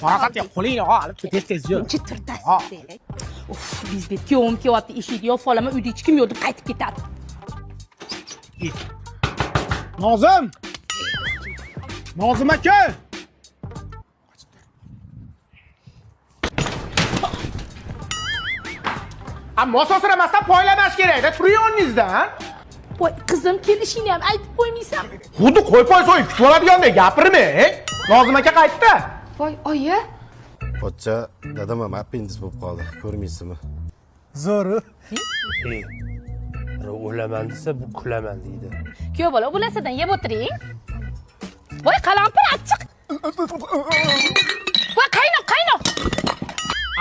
Faqat qo'lingni olib tez yur. Chitirtasiz. Uf, bizbet kuyovim kelyapti, eshikni yopib olaman, uyda hech kim yo'q deb qaytib ketadi. Nozim! Nozim aka! Ammo sosiramasdan poylamash kerak-da, turing o'rningizdan. Voy, qizim, kelishingni ham aytib qo'ymaysan. Xuddi qo'y so'yib kutib oladigandek gapirmang. Nozim aka qaytdi. Voy, oyi. Pochcha, dadam ham appendis bo'lib qoldi. Ko'rmaysizmi? Zo'ri. O'laman desa, bu kulaman deydi. Kuyov bola, o'lasadan yeb o'tiring. Voy, qalampir achchiq. Voy, qaynoq.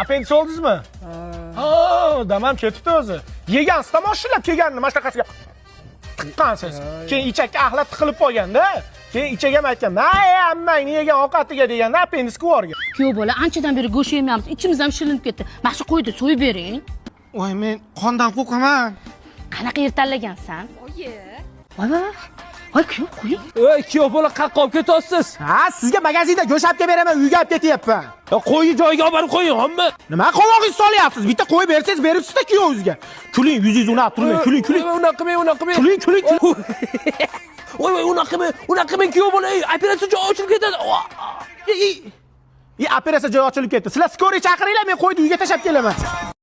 Appendis oldingizmi? Ha, damam ketibdi o'zi. Yegansiz moshilab kelganini mana shunaqasiga tiqqansiz. Keyin ichakka axlat tiqilib qolganda, keyin ichaga ham aytgan, "May, ammangni yegan ovqatiga" deganda appendis ko'rgan. Kuyov bola, anchadan beri go'sht yemayapmiz. Ichimiz ham shilinib ketdi. Mana shu qo'ydi, so'yib bering. Voy, men qondan qo'rqaman. Qanaqa yer tanlagansan? Oyi. Voy, kuyov, qo'ying. Ey, kuyov bola qayerga olib ketyapsiz? Ha, sizga magazinda go'sht olib beraman, uyga olib ketyapman. Qo'yni joyiga olib borib qo'ying, hamma. Nima qovog'ingizni solyapsiz? Bitta qo'yib bersangiz beribsiz-da kuyovingizga. Kuling, yuzingizni unab turmang, kuling. Unaqa qilmang. Kuling. Voy, unaqa qilmang kuyov bola. Operatsiya joyi ochilib ketadi. Operatsiya joyi ochilib ketdi. Sizlar skoriy chaqiringlar, men qo'yni uyga tashlab kelaman.